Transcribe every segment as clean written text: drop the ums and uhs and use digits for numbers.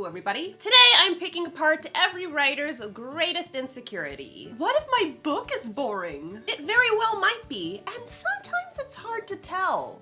everybody. Today I'm picking apart every writer's greatest insecurity. What if my book is boring? It very well might be, and sometimes it's hard to tell.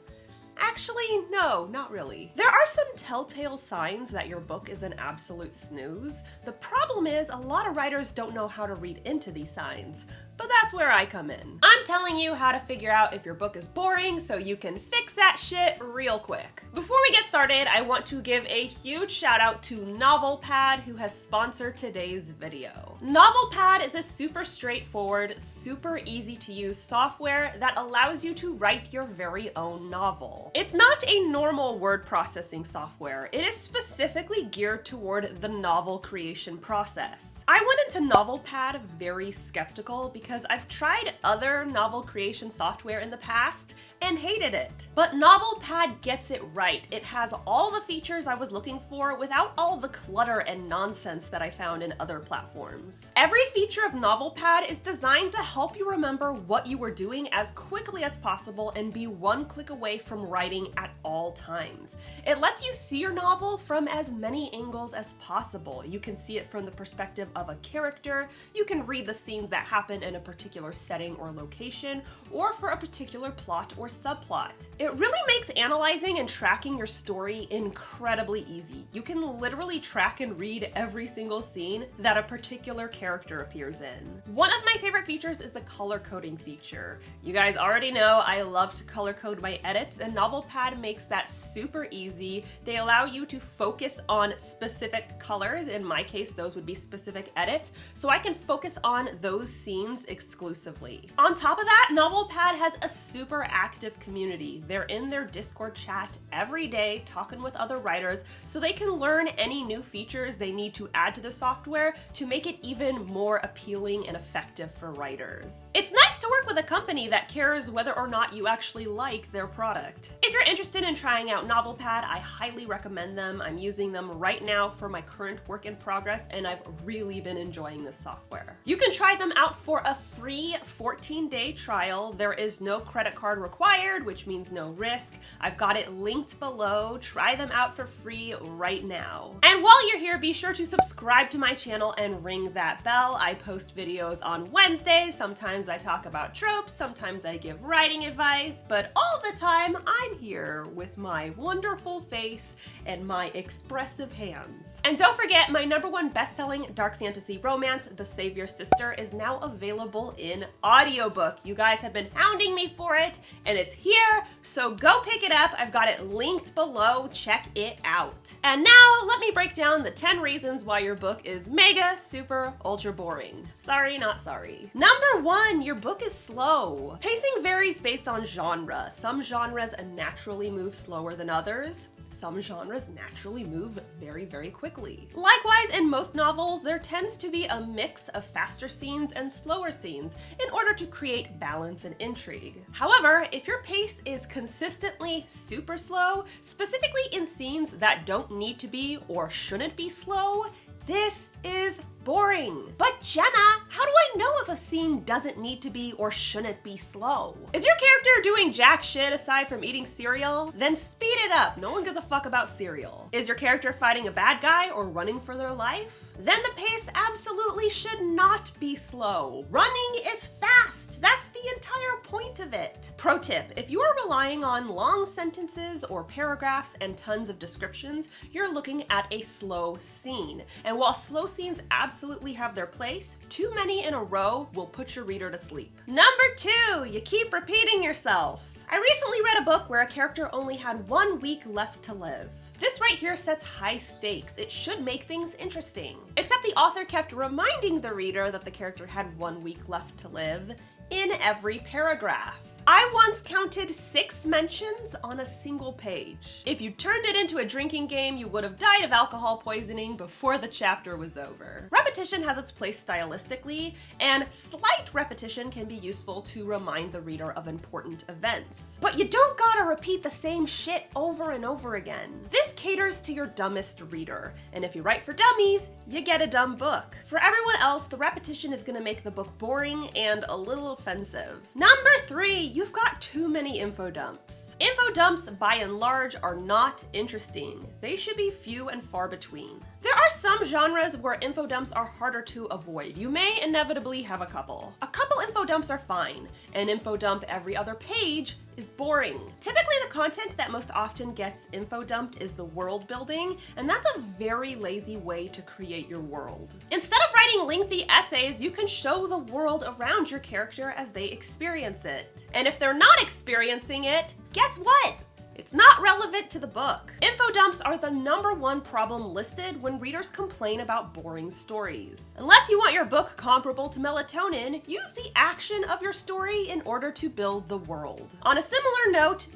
Actually, no, not really. There are some telltale signs that your book is an absolute snooze. The problem is a lot of writers don't know how to read into these signs, but that's where I come in. I'm telling you how to figure out if your book is boring so you can fix that shit real quick. Before we get started, I want to give a huge shout out to NovelPad, who has sponsored today's video. NovelPad is a super straightforward, super easy to use software that allows you to write your very own novel. It's not a normal word processing software. It is specifically geared toward the novel creation process. I went into NovelPad very skeptical because I've tried other novel creation software in the past and hated it. But NovelPad gets it right. It has all the features I was looking for without all the clutter and nonsense that I found in other platforms. Every feature of NovelPad is designed to help you remember what you were doing as quickly as possible and be one click away from writing at all times. It lets you see your novel from as many angles as possible. You can see it from the perspective of a character, you can read the scenes that happen in a particular setting or location, or for a particular plot or subplot. It really makes analyzing and tracking your story incredibly easy. You can literally track and read every single scene that a particular character appears in. One of my favorite features is the color coding feature. You guys already know I love to color code my edits, and NovelPad makes that super easy. They allow you to focus on specific colors. In my case, those would be specific edits, so I can focus on those scenes exclusively. On top of that, NovelPad has a super active community. They're in their Discord chat every day talking with other writers so they can learn any new features they need to add to the software to make it even more appealing and effective for writers. It's nice to work with a company that cares whether or not you actually like their product. If you're interested in trying out NovelPad, I highly recommend them. I'm using them right now for my current work in progress, and I've really been enjoying this software. You can try them out for a free 14-day trial. There is no credit card required, which means no risk. I've got it linked below. Try them out for free right now. And while you're here, be sure to subscribe to my channel and ring that bell. I post videos on Wednesdays. Sometimes I talk about tropes, sometimes I give writing advice, but all the time I'm here with my wonderful face and my expressive hands. And don't forget, my #1 best-selling dark fantasy romance, The Savior's Sister, is now available in audiobook. You guys have been hounding me for it, and it's here, so go pick it up. I've got it linked below. Check it out. And now let me break down the 10 reasons why your book is mega, super, ultra boring. Sorry, not sorry. #1, your book is slow. Pacing varies based on genre. Some genres naturally move slower than others. Some genres naturally move very, very quickly. Likewise, in most novels, there tends to be a mix of faster scenes and slower scenes in order to create balance and intrigue. However, if your pace is consistently super slow, specifically in scenes that don't need to be or shouldn't be slow, this is boring. But Jenna, how do I know if a scene doesn't need to be or shouldn't be slow? Is your character doing jack shit aside from eating cereal? Then speed it up. No one gives a fuck about cereal. Is your character fighting a bad guy or running for their life? Then the pace absolutely should not be slow. Running is fast. That's the entire point of it. Pro tip, if you are relying on long sentences or paragraphs and tons of descriptions, you're looking at a slow scene. And while slow scenes absolutely have their place, too many in a row will put your reader to sleep. #2, you keep repeating yourself. I recently read a book where a character only had 1 week left to live. This right here sets high stakes. It should make things interesting. Except the author kept reminding the reader that the character had 1 week left to live in every paragraph. I once counted 6 mentions on a single page. If you turned it into a drinking game, you would have died of alcohol poisoning before the chapter was over. Repetition has its place stylistically, and slight repetition can be useful to remind the reader of important events. But you don't gotta repeat the same shit over and over again. This caters to your dumbest reader, and if you write for dummies, you get a dumb book. For everyone else, the repetition is gonna make the book boring and a little offensive. #3, you've got too many info dumps. Info dumps, by and large, are not interesting. They should be few and far between. There are are some genres where info dumps are harder to avoid. You may inevitably have a couple. A couple info dumps are fine. An info dump every other page is boring. Typically, the content that most often gets info dumped is the world building, and that's a very lazy way to create your world. Instead of writing lengthy essays, you can show the world around your character as they experience it. And if they're not experiencing it, guess what? It's not relevant to the book. Info dumps are the #1 problem listed when readers complain about boring stories. Unless you want your book comparable to melatonin, use the action of your story in order to build the world. On a similar note,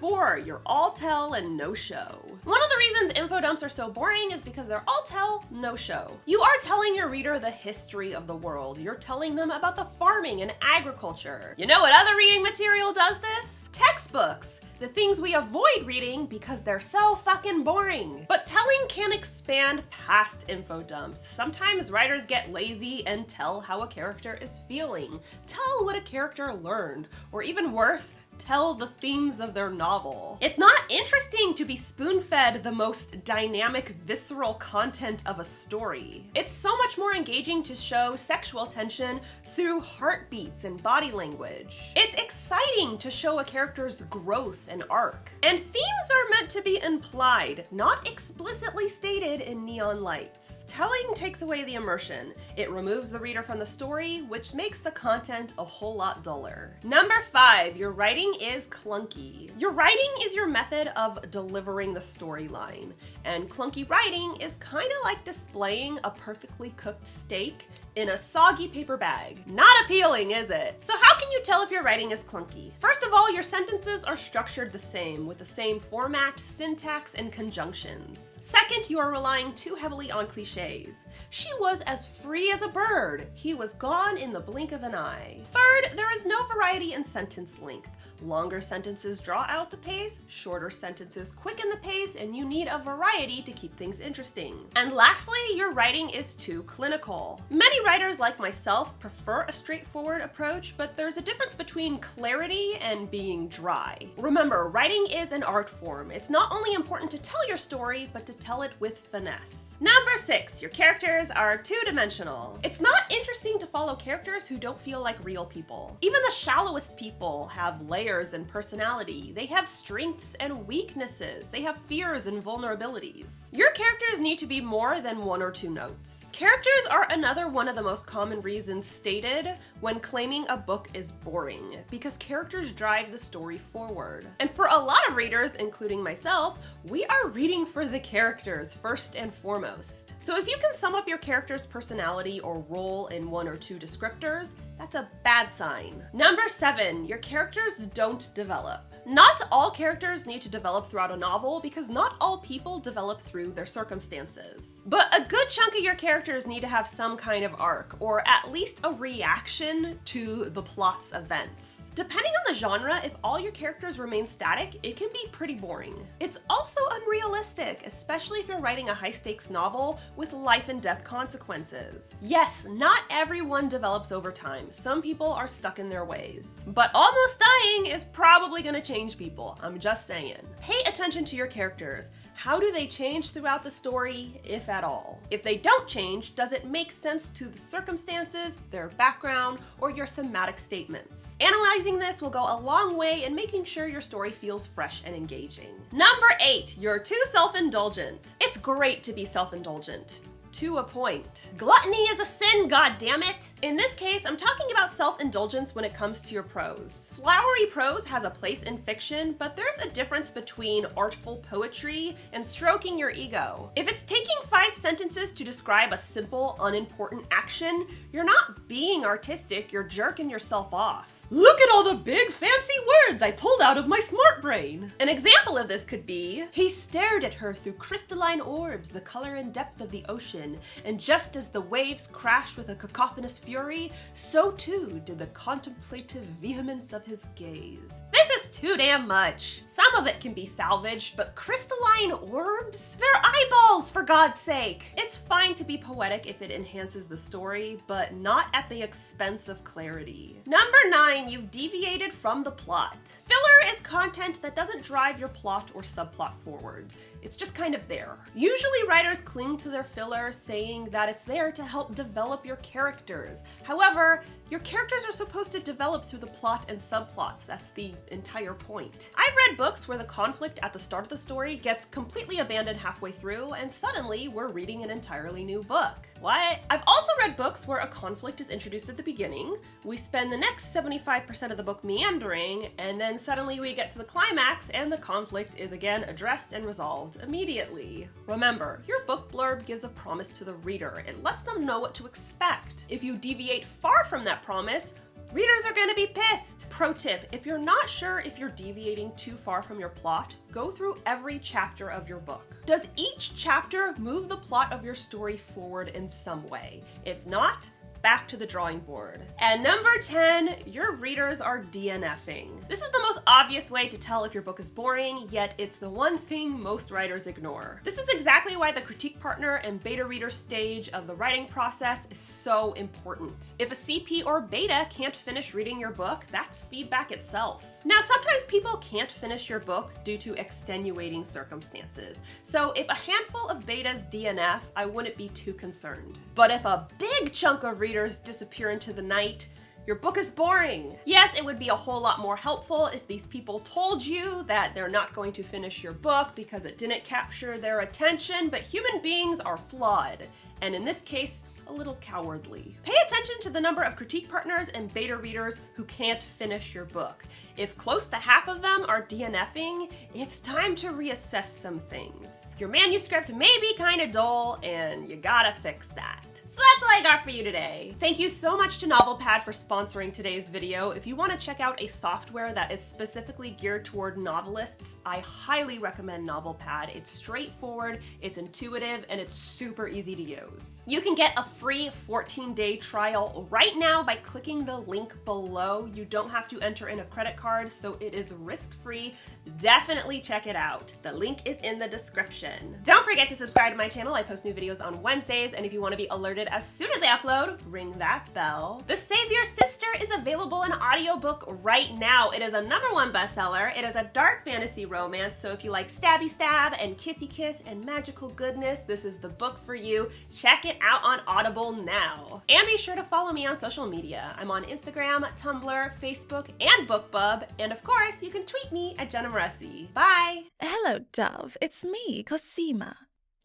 #4, you're all tell and no show. One of the reasons info dumps are so boring is because they're all tell, no show. You are telling your reader the history of the world. You're telling them about the farming and agriculture. You know what other reading material does this? Textbooks. The things we avoid reading because they're so fucking boring. But telling can expand past info dumps. Sometimes writers get lazy and tell how a character is feeling, tell what a character learned, or even worse, tell the themes of their novel. It's not interesting to be spoon-fed the most dynamic, visceral content of a story. It's so much more engaging to show sexual tension through heartbeats and body language. It's exciting to show a character's growth and arc. And themes are meant to be implied, not explicitly stated in neon lights. Telling takes away the immersion. It removes the reader from the story, which makes the content a whole lot duller. #5, your writing is clunky. Your writing is your method of delivering the storyline, and clunky writing is kind of like displaying a perfectly cooked steak in a soggy paper bag. Not appealing, is it? So how can you tell if your writing is clunky? First of all, your sentences are structured the same, with the same format, syntax, and conjunctions. Second, you are relying too heavily on cliches. She was as free as a bird. He was gone in the blink of an eye. Third, there is no variety in sentence length. Longer sentences draw out the pace, shorter sentences quicken the pace, and you need a variety to keep things interesting. And lastly, your writing is too clinical. Many writers like myself prefer a straightforward approach, but there's a difference between clarity and being dry. Remember, writing is an art form. It's not only important to tell your story, but to tell it with finesse. #6, your characters are two-dimensional. It's not interesting to follow characters who don't feel like real people. Even the shallowest people have layers and personality. They have strengths and weaknesses. They have fears and vulnerabilities. Your characters need to be more than 1 or 2 notes. Characters are another one of the most common reasons stated when claiming a book is boring, because characters drive the story forward. And for a lot of readers, including myself, we are reading for the characters first and foremost. So if you can sum up your character's personality or role in 1 or 2 descriptors, that's a bad sign. #7, your characters don't develop. Not all characters need to develop throughout a novel because not all people develop through their circumstances. But a good chunk of your characters need to have some kind of arc, or at least a reaction to the plot's events. Depending on the genre, if all your characters remain static, it can be pretty boring. It's also unrealistic, especially if you're writing a high-stakes novel with life and death consequences. Yes, not everyone develops over time. Some people are stuck in their ways. But almost dying is probably gonna change people, I'm just saying. Pay attention to your characters. How do they change throughout the story, if at all? If they don't change, does it make sense to the circumstances, their background, or your thematic statements? Analyzing this will go a long way in making sure your story feels fresh and engaging. #8, you're too self-indulgent. It's great to be self-indulgent. To a point. Gluttony is a sin, goddammit! In this case, I'm talking about self-indulgence when it comes to your prose. Flowery prose has a place in fiction, but there's a difference between artful poetry and stroking your ego. If it's taking 5 sentences to describe a simple, unimportant action, you're not being artistic, you're jerking yourself off. Look at all the big fancy words I pulled out of my smart brain. An example of this could be, he stared at her through crystalline orbs, the color and depth of the ocean, and just as the waves crashed with a cacophonous fury, so too did the contemplative vehemence of his gaze. This is too damn much. Some of it can be salvaged, but crystalline orbs? They're eyeballs, for God's sake. It's fine to be poetic if it enhances the story, but not at the expense of clarity. #9, you've deviated from the plot. Filler Filler is content that doesn't drive your plot or subplot forward. It's just kind of there. Usually writers cling to their filler, saying that it's there to help develop your characters. However, your characters are supposed to develop through the plot and subplots. That's the entire point. I've read books where the conflict at the start of the story gets completely abandoned halfway through, and suddenly we're reading an entirely new book. What? I've also read books where a conflict is introduced at the beginning, we spend the next 75% of the book meandering, and then suddenly we get to the climax and the conflict is again addressed and resolved immediately. Remember, your book blurb gives a promise to the reader. It lets them know what to expect. If you deviate far from that promise, readers are going to be pissed. Pro tip, if you're not sure if you're deviating too far from your plot, go through every chapter of your book. Does each chapter move the plot of your story forward in some way? If not, back to the drawing board. And number 10, your readers are DNFing. This is the most obvious way to tell if your book is boring, yet it's the one thing most writers ignore. This is exactly why the critique partner and beta reader stage of the writing process is so important. If a CP or beta can't finish reading your book, that's feedback itself. Now, sometimes people can't finish your book due to extenuating circumstances. So if a handful of betas DNF, I wouldn't be too concerned. But if a big chunk of readers disappear into the night, your book is boring. Yes, it would be a whole lot more helpful if these people told you that they're not going to finish your book because it didn't capture their attention, but human beings are flawed, and in this case, a little cowardly. Pay attention to the number of critique partners and beta readers who can't finish your book. If close to half of them are DNFing, it's time to reassess some things. Your manuscript may be kind of dull, and you gotta fix that. So that's all I got for you today. Thank you so much to NovelPad for sponsoring today's video. If you want to check out a software that is specifically geared toward novelists, I highly recommend NovelPad. It's straightforward, it's intuitive, and it's super easy to use. You can get a free 14-day trial right now by clicking the link below. You don't have to enter in a credit card, so it is risk-free. Definitely check it out. The link is in the description. Don't forget to subscribe to my channel. I post new videos on Wednesdays, and if you want to be alerted as soon as I upload, ring that bell. The Save Your Sister is available in audiobook right now. It is a #1 bestseller. It is a dark fantasy romance, so if you like stabby stab and kissy kiss and magical goodness, this is the book for you. Check it out on Audible now. And be sure to follow me on social media. I'm on Instagram, Tumblr, Facebook, and BookBub, and of course, you can tweet me at Jenna Moreci. Bye! Hello, Dove. It's me, Cosima.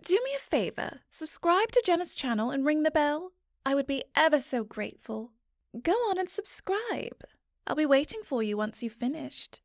Do me a favor, subscribe to Jenna's channel and ring the bell. I would be ever so grateful. Go on and subscribe. I'll be waiting for you once you've finished.